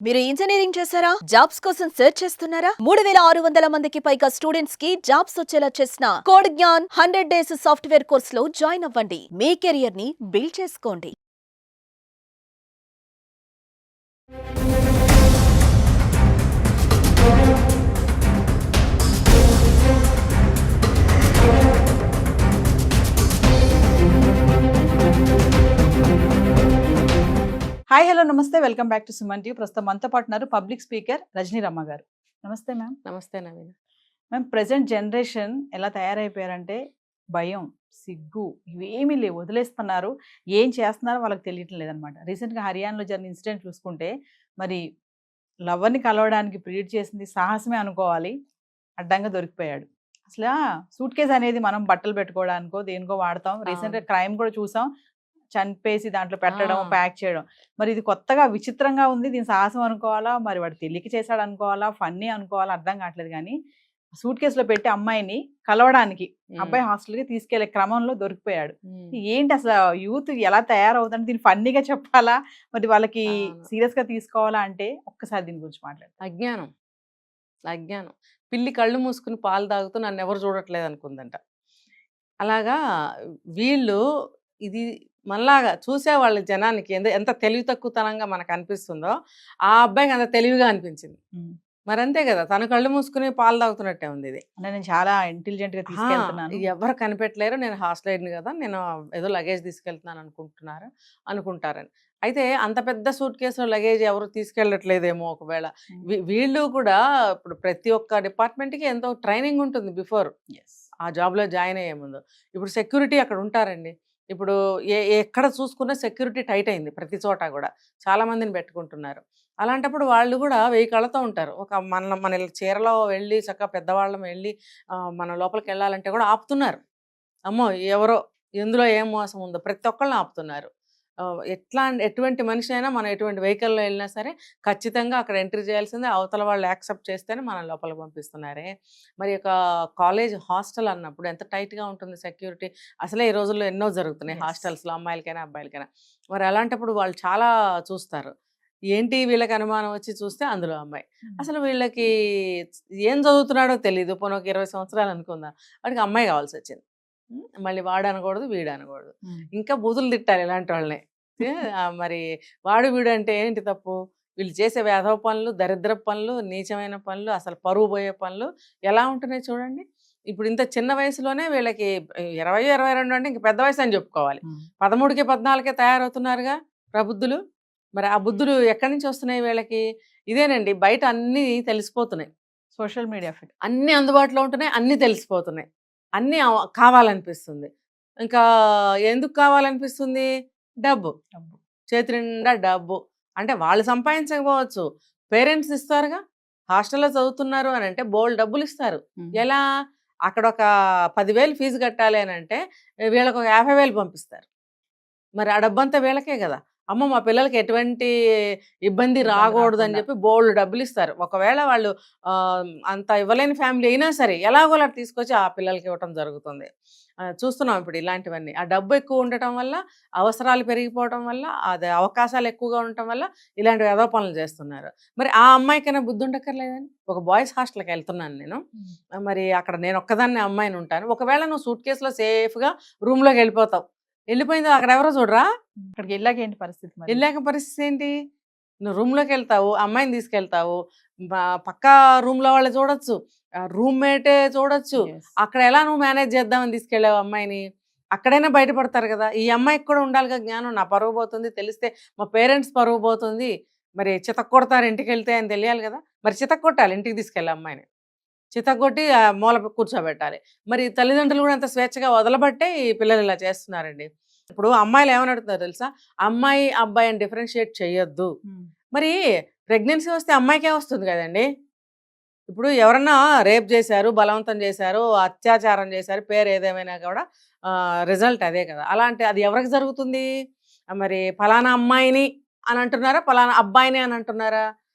మీరు ఇంజనీరింగ్ చేశారా? జాబ్స్ కోసం సెర్చ్ చేస్తున్నారా? 3600 మందికి పైగా స్టూడెంట్స్ కి జాబ్స్ వచ్చేలా చేసిన code Gyan 100 days software course లో జాయిన్ అవ్వండి. మీ కెరియర్ ని బిల్డ్ చేసుకోండి. హాయ్ హలో నమస్తే welcome back to Suman TV. ప్రస్తుతం మనతో పాటు ఉన్నారు పబ్లిక్ స్పీకర్ రజనీ రమ్మ గారు. నమస్తే మ్యామ్. నమస్తే నవీన్. మ్యామ్, ప్రజెంట్ జనరేషన్ ఎలా తయారైపోయారంటే భయం, సిగ్గు ఇవేమీ లేవు, వదిలేస్తున్నారు. ఏం చేస్తున్నారో వాళ్ళకి తెలియటం లేదనమాట. రీసెంట్గా హర్యానాలో జరిగిన ఇన్సిడెంట్ చూసుకుంటే మరి లవర్ని కలవడానికి ప్రీడ్ చేసింది సాహసమే అనుకోవాలి, అడ్డంగా దొరికిపోయాడు. అసలు సూట్ కేస్ అనేది మనం బట్టలు పెట్టుకోవడానికో దేనికో వాడతాం. రీసెంట్గా క్రైమ్ కూడా చూసాం, చంపేసి దాంట్లో పెట్టడం, ప్యాక్ చేయడం. మరి ఇది కొత్తగా విచిత్రంగా ఉంది. దీని సాహసం అనుకోవాలా, మరి వాడు తెలియక చేశాడు అనుకోవాలా, ఫన్నీ అనుకోవాలా, అర్థం కావట్లేదు. కానీ సూట్ కేసులో పెట్టి అమ్మాయిని కలవడానికి అబ్బాయి హాస్టల్కి తీసుకెళ్లే క్రమంలో దొరికిపోయాడు. ఏంటి అసలు యూత్ ఎలా తయారవుతుంది? దీన్ని ఫన్నీగా చెప్పాలా, మరి వాళ్ళకి సీరియస్ గా తీసుకోవాలా అంటే ఒక్కసారి దీని గురించి మాట్లాడు. అజ్ఞానం, అజ్ఞానం. పిల్లి కళ్ళు మూసుకుని పాలు తాగుతూ నన్ను ఎవరు చూడట్లేదు అనుకుందంట. అలాగా వీళ్ళు ఇది మనలాగా చూసేవాళ్ళ జనానికి ఎంత తెలివి తక్కువతనంగా మనకు అనిపిస్తుందో ఆ అబ్బాయికి అంత తెలివిగా అనిపించింది. మరి అంతే కదా, తన కళ్ళు మూసుకుని పాలు తాగుతున్నట్టే ఉంది ఇది. నేను చాలా ఇంటెలిజెంట్ గా తీసుకెళ్తున్నాను, ఎవరు కనిపెట్టలేరు, నేను హాస్టల్ అయింది కదా, నేను ఏదో లగేజ్ తీసుకెళ్తున్నాను అనుకుంటారని. అయితే అంత పెద్ద సూట్ కేసులో లగేజ్ ఎవరు తీసుకెళ్ళట్లేదేమో ఒకవేళ. వీళ్ళు కూడా ఇప్పుడు ప్రతి ఒక్క డిపార్ట్మెంట్కి ఎంతో ట్రైనింగ్ ఉంటుంది బిఫోర్ ఆ జాబ్లో జాయిన్ అయ్యే ముందు. ఇప్పుడు సెక్యూరిటీ అక్కడ ఉంటారండి. ఇప్పుడు ఎక్కడ చూసుకున్నా సెక్యూరిటీ టైట్ అయింది ప్రతి చోట కూడా, చాలామందిని పెట్టుకుంటున్నారు. అలాంటప్పుడు వాళ్ళు కూడా 1000 కళ్ళతో ఉంటారు. ఒక మన చీరలో వెళ్ళి చక్కగా పెద్దవాళ్ళం వెళ్ళి మన లోపలికి వెళ్ళాలంటే కూడా ఆపుతున్నారు. అమ్మో ఎవరో ఎందులో ఏం మోసం ఉందో ప్రతి ఒక్కళ్ళని ఆపుతున్నారు. ఎటువంటి మనిషి అయినా మనం ఎటువంటి వెహికల్లో వెళ్ళినా సరే ఖచ్చితంగా అక్కడ ఎంట్రీ చేయాల్సిందే, అవతల వాళ్ళు యాక్సెప్ట్ చేస్తేనే మనం లోపలికి పంపిస్తున్నారే. మరి ఒక కాలేజ్ హాస్టల్ అన్నప్పుడు ఎంత టైట్గా ఉంటుంది సెక్యూరిటీ. అసలే ఈ రోజుల్లో ఎన్నో జరుగుతున్నాయి హాస్టల్స్లో, అమ్మాయిలకైనా అబ్బాయిలకైనా. మరి అలాంటప్పుడు వాళ్ళు చాలా చూస్తారు. ఏంటి వీళ్ళకి అనుమానం వచ్చి చూస్తే అందులో అమ్మాయి. అసలు వీళ్ళకి ఏం చదువుతున్నాడో తెలియదు. పోనీ ఒక 20 సంవత్సరాలు అనుకుందాం, వాడికి అమ్మాయి కావాల్సి వచ్చింది. మళ్ళీ వాడు అనకూడదు, వీడు అనకూడదు, ఇంకా బూతులు తిట్టాలి ఇలాంటి వాళ్ళని. మరి వాడు వీడు అంటే ఏంటి తప్పు? వీళ్ళు చేసే వేధవ పనులు, దరిద్ర పనులు, నీచమైన పనులు, అసలు పరువు పోయే పనులు ఎలా ఉంటున్నాయి చూడండి. ఇప్పుడు ఇంత చిన్న వయసులోనే వీళ్ళకి 20, 22 అంటే ఇంక పెద్ద వయసు అని చెప్పుకోవాలి. 13కి 14కే తయారవుతున్నారుగా ప్రబుద్ధులు. మరి ఆ బుద్ధులు ఎక్కడి నుంచి వస్తున్నాయి వీళ్ళకి? ఇదేనండి, బయట అన్నీ తెలిసిపోతున్నాయి, సోషల్ మీడియా అన్నీ అందుబాటులో ఉంటున్నాయి, అన్నీ తెలిసిపోతున్నాయి, అన్నీ కావాలనిపిస్తుంది. ఇంకా ఎందుకు కావాలనిపిస్తుంది? డబ్బు. చేతి నిండా డబ్బు. అంటే వాళ్ళు సంపాదించకపోవచ్చు, పేరెంట్స్ ఇస్తారుగా. హాస్టల్లో చదువుతున్నారు అని అంటే బోల్డ్ డబ్బులు ఇస్తారు. ఎలా? అక్కడ ఒక 10,000 ఫీజు కట్టాలి అని అంటే వీళ్ళకి ఒక 50,000 పంపిస్తారు. మరి ఆ డబ్బంతా వీళ్ళకే కదా. అమ్మ మా పిల్లలకి ఎటువంటి ఇబ్బంది రాకూడదు అని చెప్పి బోల్డ్ డబ్బులు ఇస్తారు. ఒకవేళ వాళ్ళు అంత ఇవ్వలేని ఫ్యామిలీ అయినా సరే ఎలాగోలా తీసుకొచ్చి ఆ పిల్లలకి ఇవ్వటం జరుగుతుంది. చూస్తున్నాం ఇప్పుడు ఇలాంటివన్నీ. ఆ డబ్బు ఎక్కువ ఉండటం వల్ల, అవసరాలు పెరిగిపోవటం వల్ల, అది అవకాశాలు ఎక్కువగా ఉండటం వల్ల ఇలాంటి ఏదో పనులు చేస్తున్నారు. మరి ఆ అమ్మాయికైనా బుద్ధి ఉండక్కర్లేదని. ఒక బాయ్స్ హాస్టల్కి వెళ్తున్నాను నేను. మరి అక్కడ నేను ఒక్కదాన్ని అమ్మాయిని ఉంటాను. ఒకవేళ నువ్వు సూట్ కేసులో సేఫ్గా రూమ్లోకి వెళ్ళిపోతావు, వెళ్ళిపోయింది అక్కడ ఎవరో చూడరా. అక్కడికి వెళ్ళాక ఏంటి పరిస్థితి? వెళ్ళాక పరిస్థితి ఏంటి? నువ్వు రూమ్లోకి వెళ్తావు, అమ్మాయిని తీసుకెళ్తావు, పక్క రూమ్లో వాళ్ళు చూడొచ్చు, రూమ్మేటే చూడొచ్చు. అక్కడ ఎలా నువ్వు మేనేజ్ చేద్దామని తీసుకెళ్ళావు అమ్మాయిని? అక్కడైనా బయటపడతారు కదా. ఈ అమ్మాయికి కూడా ఉండాలిగా జ్ఞానం. నా పరువు పోతుంది, తెలిస్తే మా పేరెంట్స్ పరువు పోతుంది, మరి చితక్కొడతారు ఇంటికి వెళ్తే అని తెలియాలి కదా. మరి చితక్కొట్టాలి, ఇంటికి తీసుకెళ్ళి అమ్మాయిని చితక్కొట్టి మూల కూర్చోబెట్టాలి. మరి తల్లిదండ్రులు కూడా అంత స్వేచ్ఛగా వదలబట్టే ఈ పిల్లలు ఇలా చేస్తున్నారండి. ఇప్పుడు అమ్మాయిలు ఏమని అడుగుతున్నారు తెలుసా? అమ్మాయి అబ్బాయి అని డిఫరెన్షియేట్ చేయొద్దు. మరి ప్రెగ్నెన్సీ వస్తే అమ్మాయికే వస్తుంది కదండి. ఇప్పుడు ఎవరన్నా రేప్ చేశారు, బలవంతం చేశారు, అత్యాచారం చేశారు, పేరు ఏదేమైనా కూడా రిజల్ట్ అదే కదా. అలాంటి అది ఎవరికి జరుగుతుంది? మరి ఫలానా అమ్మాయిని అని అంటున్నారా, ఫలానా అబ్బాయిని అని అంటున్నారా?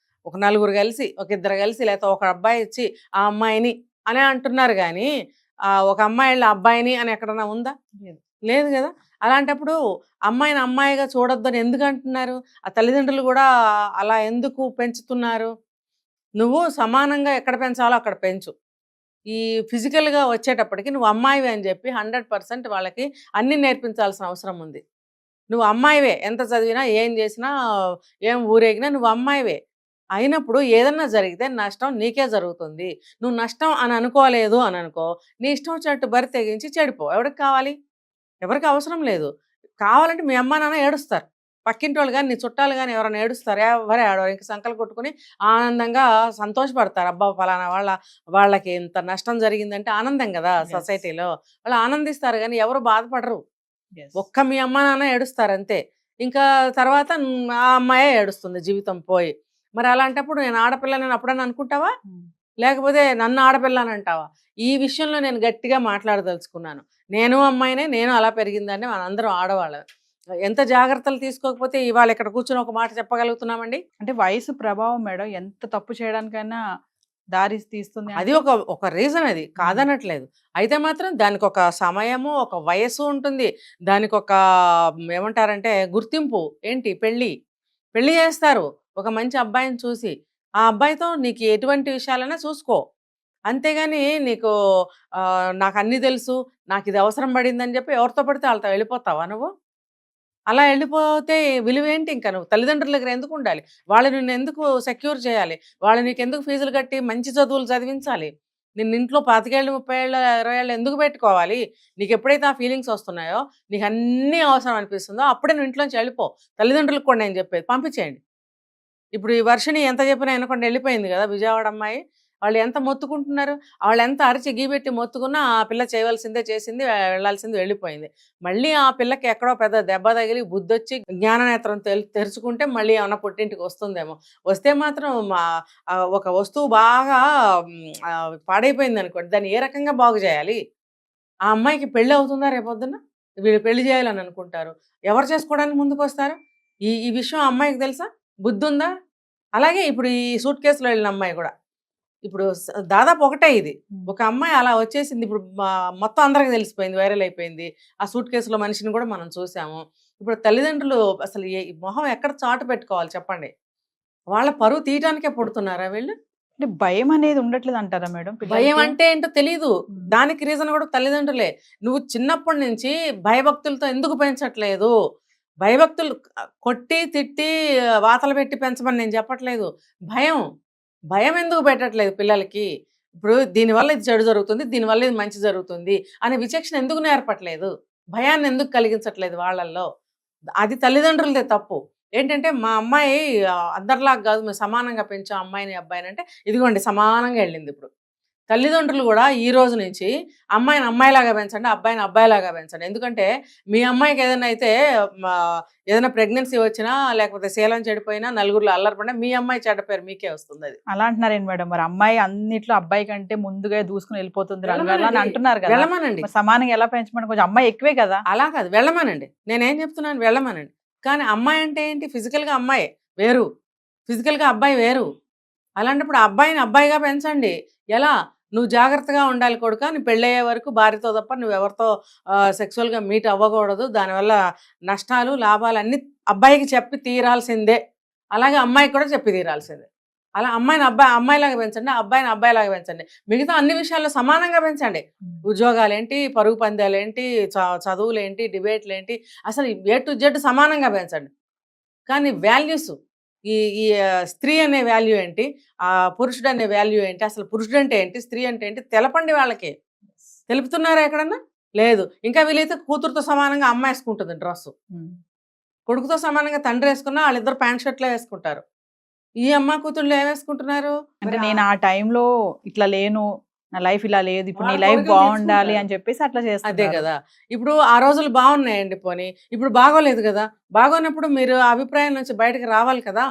ఒక నలుగురు కలిసి, ఒక ఇద్దరు కలిసి, లేకపోతే ఒక అబ్బాయి ఇచ్చి ఆ అమ్మాయిని అనే అంటున్నారు. కానీ ఒక అమ్మాయి అబ్బాయిని అని ఎక్కడన్నా ఉందా? లేదు కదా. అలాంటప్పుడు అమ్మాయిని అమ్మాయిగా చూడొద్దని ఎందుకు అంటున్నారు? ఆ తల్లిదండ్రులు కూడా అలా ఎందుకు పెంచుతున్నారు? నువ్వు సమానంగా ఎక్కడ పెంచాలో అక్కడ పెంచు. ఈ ఫిజికల్‌గా వచ్చేటప్పటికి నువ్వు అమ్మాయివే అని చెప్పి 100% వాళ్ళకి అన్నీ నేర్పించాల్సిన అవసరం ఉంది. నువ్వు అమ్మాయివే. ఎంత చదివినా, ఏం చేసినా, ఏం ఊరేగినా నువ్వు అమ్మాయివే. అయినప్పుడు ఏదన్నా జరిగితే నష్టం నీకే జరుగుతుంది. నువ్వు నష్టం అని అనుకోలేదు అని అనుకో, నీ ఇష్టం వచ్చినట్టు బరి తెగించి చెడిపో. ఎవడికి కావాలి? ఎవరికీ అవసరం లేదు. కావాలంటే మీ అమ్మా, నాన్న ఏడుస్తారు. పక్కింటోళ్ళు గాని, నీ చుట్టాలు గాని ఎవరైనా ఏడుస్తారు. ఎవ్వరు ఏడవరు. ఇంక సంకలు కొట్టుకొని ఆనందంగా సంతోషపడతారు. అబ్బా! పలానా వాళ్ళకి ఇంత నష్టం జరిగిందంటే ఆనందం గదా Yes. సొసైటీలో. వాళ్ళు ఆనందిస్తారు గానీ ఎవరు బాధపడరు. Yes. ఒక్క మీ అమ్మా, నాన్న ఏడుస్తారంతే. ఇంకా తర్వాత ఆ అమ్మాయే ఏడుస్తుంది జీవితం పోయి. మరి అలాంటప్పుడు నేను ఆడపిల్లనని అప్పుడన్నా అనుకుంటావా? లేకపోతే నన్ను ఆడపిల్ల అని అంటావా? ఈ విషయంలో నేను గట్టిగా మాట్లాడదలుచుకున్నాను. నేను అమ్మాయినే, నేను అలా పెరిగిందాన్ని, మనందరం ఆడవాళ్ళమే. ఎంత జాగ్రత్తలు తీసుకోకపోతే ఇవాళ ఇక్కడ కూర్చొని ఒక మాట చెప్పగలుగుతున్నామండి? అంటే వయసు ప్రభావం మేడం ఎంత తప్పు చేయడానికైనా దారి తీస్తుంది అది అంటే ఒక రీజన్, అది కాదనట్లేదు. అయితే మాత్రం దానికొక సమయము, ఒక వయస్సు ఉంటుంది. దానికొక ఏమంటారంటే గుర్తింపు. ఏంటి? పెళ్లి చేస్తారు ఒక మంచి అబ్బాయిని చూసి. ఆ అబ్బాయితో నీకు ఎటువంటి విషయాలైనా చూసుకో. అంతేగాని నీకు నాకన్నీ తెలుసు, నాకిది అవసరం పడిందని చెప్పి ఎవరితో పడితే వాళ్ళతో వెళ్ళిపోతావా నువ్వు? అలా వెళ్ళిపోతే విలువేంటి ఇంక నువ్వు? తల్లిదండ్రుల దగ్గర ఎందుకుండాలి? వాళ్ళు నిన్నెందుకు సెక్యూర్ చేయాలి? వాళ్ళు నీకెందుకు ఫీజులు కట్టి మంచి చదువులు చదివించాలి? నిన్నింట్లో 25 ఏళ్ళు, 30 ఏళ్ళు, 20 ఏళ్ళు ఎందుకు పెట్టుకోవాలి? నీకెప్పుడైతే ఆ ఫీలింగ్స్ వస్తున్నాయో, నీకన్నీ అవసరం అనిపిస్తుందో అప్పుడే నువ్వు ఇంట్లోంచి వెళ్ళిపో. తల్లిదండ్రులకు కూడా నేను చెప్పేది పంపించేయండి. ఇప్పుడు ఈ వర్షిణి ఎంత చెప్పినా వినకుండా వెళ్ళిపోయింది కదా విజయవాడ అమ్మాయి. వాళ్ళు ఎంత మొత్తుకుంటున్నారు? వాళ్ళు ఎంత అరిచి గీబెట్టి మొత్తుకున్నా ఆ పిల్ల చేయవలసిందే చేసింది, వెళ్ళాల్సింది వెళ్ళిపోయింది. మళ్ళీ ఆ పిల్లకి ఎక్కడో పెద్ద దెబ్బ తగిలి బుద్ధొచ్చి జ్ఞాననేత్రం తెరుచుకుంటే మళ్ళీ ఏమన్నా పుట్టింటికి వస్తుందేమో. వస్తే మాత్రం ఒక వస్తువు బాగా పాడైపోయింది అనుకోండి, దాన్ని ఏ రకంగా బాగు చేయాలి? ఆ అమ్మాయికి పెళ్ళి అవుతుందా రేపొద్దున? వీళ్ళు పెళ్లి చేయాలని అనుకుంటారు. ఎవరు చేసుకోవడానికి ముందుకొస్తారు? ఈ విషయం ఆ అమ్మాయికి తెలుసా? బుద్ధుందా? అలాగే ఇప్పుడు ఈ సూట్ కేసులో వెళ్ళిన అమ్మాయి కూడా. ఇప్పుడు దాదాపు ఒకటే ఇది. ఒక అమ్మాయి అలా వచ్చేసింది. ఇప్పుడు మొత్తం అందరికి తెలిసిపోయింది, వైరల్ అయిపోయింది. ఆ సూట్ కేసులో మనిషిని కూడా మనం చూసాము. ఇప్పుడు తల్లిదండ్రులు అసలు మొహం ఎక్కడ చాటు పెట్టుకోవాలి చెప్పండి? వాళ్ళ పరువు తీయటానికే పుడుతున్నారా వీళ్ళు? అంటే భయం అనేది ఉండట్లేదు అంటారా మేడం భయం పిల్లలకి? అంటే ఏంటో తెలీదు. దానికి రీజన్ కూడా తల్లిదండ్రులే. నువ్వు చిన్నప్పటి నుంచి భయభక్తులతో ఎందుకు పెంచట్లేదు? భయభక్తులు కొట్టి, తిట్టి, వాతలు పెట్టి పెంచమని నేను చెప్పట్లేదు. భయం. భయం ఎందుకు పెట్టట్లేదు పిల్లలకి? ఇప్పుడు దీనివల్ల ఇది చెడు జరుగుతుంది, దీనివల్ల ఇది మంచి జరుగుతుంది అనే విచక్షణ ఎందుకు నేర్పట్లేదు? భయాన్ని ఎందుకు కలిగించట్లేదు వాళ్ళల్లో? అది తల్లిదండ్రులదే తప్పు. ఏంటంటే మా అమ్మాయి అందరిలాగా కాదు, మేము సమానంగా పెంచాం అమ్మాయిని, అబ్బాయిని అంటే ఇదిగోండి సమానంగా వెళ్ళింది ఇప్పుడు. తల్లిదండ్రులు కూడా ఈ రోజు నుంచి అమ్మాయిని అమ్మాయిలాగా పెంచండి, అబ్బాయిని అబ్బాయిలాగా పెంచండి. ఎందుకంటే మీ అమ్మాయికి ఏదైనా అయితే ఏదైనా ప్రెగ్నెన్సీ వచ్చినా, లేకపోతే శీలం చెడిపోయినా, నలుగురిలో అల్లరిపడినా మీ అమ్మాయి చెడ్డ పేరు మీకే వస్తుంది. అది అలా అంటున్నారేంటి మేడం? మరి అమ్మాయి అన్నిట్లో అబ్బాయి కంటే ముందుగా దూసుకుని వెళ్ళిపోతుంది రంగాల్లో అని అంటున్నారు కదా. వెళ్ళమనండి. మరి సమానంగా ఎలా పెంచమని? కొంచెం అమ్మాయి ఎక్కువే కదా. అలా కాదు, వెళ్ళమనండి. నేనేం చెప్తున్నాను, వెళ్ళమనండి. కానీ అమ్మాయి అంటే ఏంటి? ఫిజికల్గా అమ్మాయి వేరు, ఫిజికల్గా అబ్బాయి వేరు. అలాంటప్పుడు ఆ అబ్బాయిని అబ్బాయిగా పెంచండి. ఎలా? నువ్వు జాగ్రత్తగా ఉండాలి కొడుకా, నీ పెళ్ళయ్యే వరకు భార్యతో తప్ప నువ్వెవరితో సెక్సువల్గా మీట్ అవ్వకూడదు, దానివల్ల నష్టాలు లాభాలు అన్నీ అబ్బాయికి చెప్పి తీరాల్సిందే. అలాగే అమ్మాయికి కూడా చెప్పి తీరాల్సిందే. అలా అమ్మాయిని అమ్మాయిలాగా పెంచండి, అబ్బాయిని అబ్బాయిలాగా పెంచండి. మిగతా అన్ని విషయాల్లో సమానంగా పెంచండి. ఉద్యోగాలేంటి, పరుగు పందాలేంటి, చదువులేంటి, డిబేట్లేంటి, అసలు ఏ టు జెడ్ సమానంగా పెంచండి. కానీ వాల్యూస్, ఈ ఈ స్త్రీ అనే వాల్యూ ఏంటి, పురుషుడు అనే వాల్యూ ఏంటి, అసలు పురుషుడు అంటే ఏంటి, స్త్రీ అంటే ఏంటి తెలపండి వాళ్ళకి. తెలుపుతున్నారా ఎక్కడన్నా? లేదు. ఇంకా వీలైతే కూతురుతో సమానంగా అమ్మ వేసుకుంటుంది డ్రెస్సు, కొడుకుతో సమానంగా తండ్రి వేసుకున్నా వాళ్ళిద్దరు ప్యాంట్ షర్ట్లే వేసుకుంటారు. ఈ అమ్మ కూతుళ్ళు ఏం వేసుకుంటున్నారు? అంటే నేను ఆ టైంలో ఇట్లా లేను, నా లైఫ్ ఇలా లేదు, ఇప్పుడు నీ వాళ్ళ లైఫ్ కోరికలు బాగుండాలి తీర్చుకుంటారు. అని చెప్పేసి అట్లా అదే చేస్తారు కదా. ఇప్పుడు ఆ రోజులు బాగున్నాయండి పోనీ, ఇప్పుడు బాగోలేదు కదా. బాగోనప్పుడు మీరు ఆ అభిప్రాయం నుంచి బయటకు రావాలి కదా.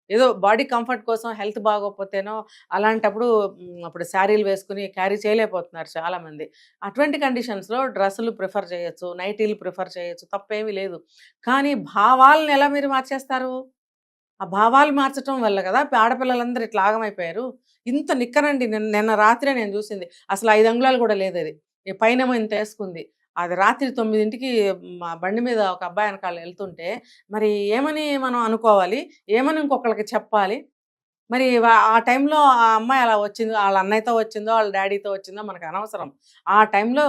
ఏదో బాడీ కంఫర్ట్ కోసం హెల్త్ బాగోకపోతేనో అలాంటప్పుడు అప్పుడు శారీలు వేసుకుని క్యారీ చేయలేకపోతున్నారు చాలామంది. అటువంటి కండిషన్స్లో డ్రెస్సులు ప్రిఫర్ చేయొచ్చు, నైటీలు ప్రిఫర్ చేయొచ్చు, తప్పేమీ లేదు. కానీ భావాలను ఎలా మీరు మార్చేస్తారు? ఆ భావాలు మార్చటం వల్ల కదా ఆడపిల్లలందరూ ఇట్లా ఆగమైపోయారు. ఇంత నిక్కరండి, నిన్న రాత్రే నేను చూసింది. అసలు 5 అంగుళాలు కూడా లేదు అది. పైనేమో ఇంత వేసుకుంది. అది రాత్రి 9ంటికి మా బండి మీద ఒక అబ్బాయి వెనకాల వెళ్తుంటే మరి ఏమని మనం అనుకోవాలి, ఏమని ఇంకొకళ్ళకి చెప్పాలి. మరి ఆ టైంలో ఆ అమ్మాయి అలా వచ్చిందో, వాళ్ళ అన్నయ్యతో వచ్చిందో, వాళ్ళ డాడీతో వచ్చిందో మనకు అనవసరం. ఆ టైంలో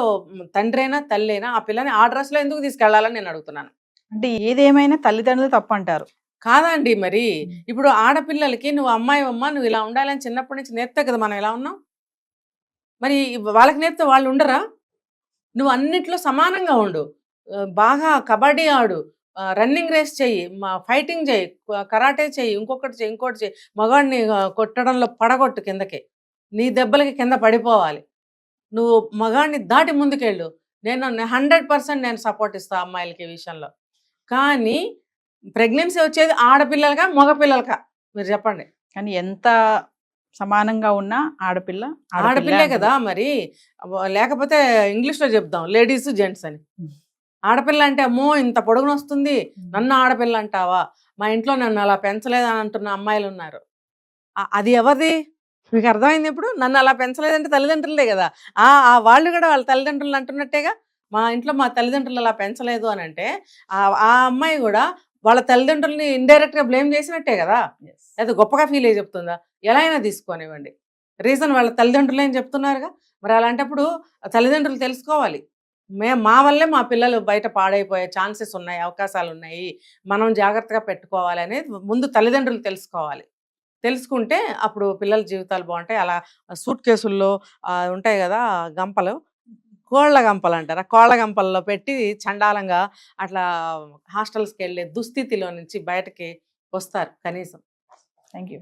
తండ్రైనా తల్లైనా ఆ పిల్లని ఆ డ్రెస్లో ఎందుకు తీసుకెళ్లాలని నేను అడుగుతున్నాను. అంటే ఏదేమైనా తల్లిదండ్రులు తప్పు అంటారు. కాదండి మరి. ఇప్పుడు ఆడపిల్లలకి నువ్వు అమ్మాయివమ్మా, నువ్వు ఇలా ఉండాలని చిన్నప్పటి నుంచి నేర్పితే కదా మనం ఎలా ఉన్నాం. మరి వాళ్ళకి నేర్పితే వాళ్ళు ఉండరా? నువ్వు అన్నిట్లో సమానంగా ఉండు. బాగా కబడ్డీ ఆడు, రన్నింగ్ రేస్ చెయ్యి, ఫైటింగ్ చెయ్యి, కరాటే చెయ్యి, ఇంకొకటి చెయ్యి, ఇంకోటి చెయ్యి. మగాడిని కొట్టడంలో పడగొట్టు కిందకి. నీ దెబ్బలకి కింద పడిపోవాలి. నువ్వు మగాడిని దాటి ముందుకెళ్ళు. నేను 100% నేను సపోర్ట్ ఇస్తా అమ్మాయిలకి ఈ విషయంలో. కానీ ప్రెగ్నెన్సీ వచ్చేది ఆడపిల్లలకా, మగపిల్లలకా మీరు చెప్పండి. కానీ ఎంత సమానంగా ఉన్నా ఆడపిల్ల ఆడపిల్లే కదా మరి. లేకపోతే ఇంగ్లీష్లో చెప్దాం లేడీస్ జెంట్స్ అని. ఆడపిల్ల అంటే అమ్మో ఇంత పొడుగున వస్తుంది, నన్ను ఆడపిల్ల అంటావా, మా ఇంట్లో నన్ను అలా పెంచలేదని అంటున్న అమ్మాయిలు ఉన్నారు. అది ఎవరిది మీకు అర్థమైంది? ఇప్పుడు నన్ను అలా పెంచలేదంటే తల్లిదండ్రులే కదా. వాళ్ళు కూడా వాళ్ళ తల్లిదండ్రులు అంటున్నట్టేగా. మా ఇంట్లో మా తల్లిదండ్రులు అలా పెంచలేదు అని అంటే ఆ అమ్మాయి కూడా వాళ్ళ తల్లిదండ్రులని ఇండైరెక్ట్గా బ్లేమ్ చేసినట్టే కదా. అది గొప్పగా ఫీల్ అయ్యి చెప్తుందా? ఎలా అయినా తీసుకోనివ్వండి, రీజన్ వాళ్ళ తల్లిదండ్రులు ఏం చెప్తున్నారుగా. మరి అలాంటప్పుడు తల్లిదండ్రులు తెలుసుకోవాలి, మా వల్లే మా పిల్లలు బయట పాడైపోయే ఛాన్సెస్ ఉన్నాయి, అవకాశాలు ఉన్నాయి, మనం జాగ్రత్తగా పెట్టుకోవాలి అనేది ముందు తల్లిదండ్రులు తెలుసుకోవాలి. తెలుసుకుంటే అప్పుడు పిల్లల జీవితాలు బాగుంటాయి. అలా సూట్ కేసుల్లో ఉంటాయి కదా గంపలు, కోళ్ళ గంపలు అంటారా, కోళ్ళ గంపల్లో పెట్టి చండాలంగా అట్లా హాస్టల్స్కి వెళ్ళే దుస్థితిలో నుంచి బయటకి వస్తారు కనీసం. Thank you.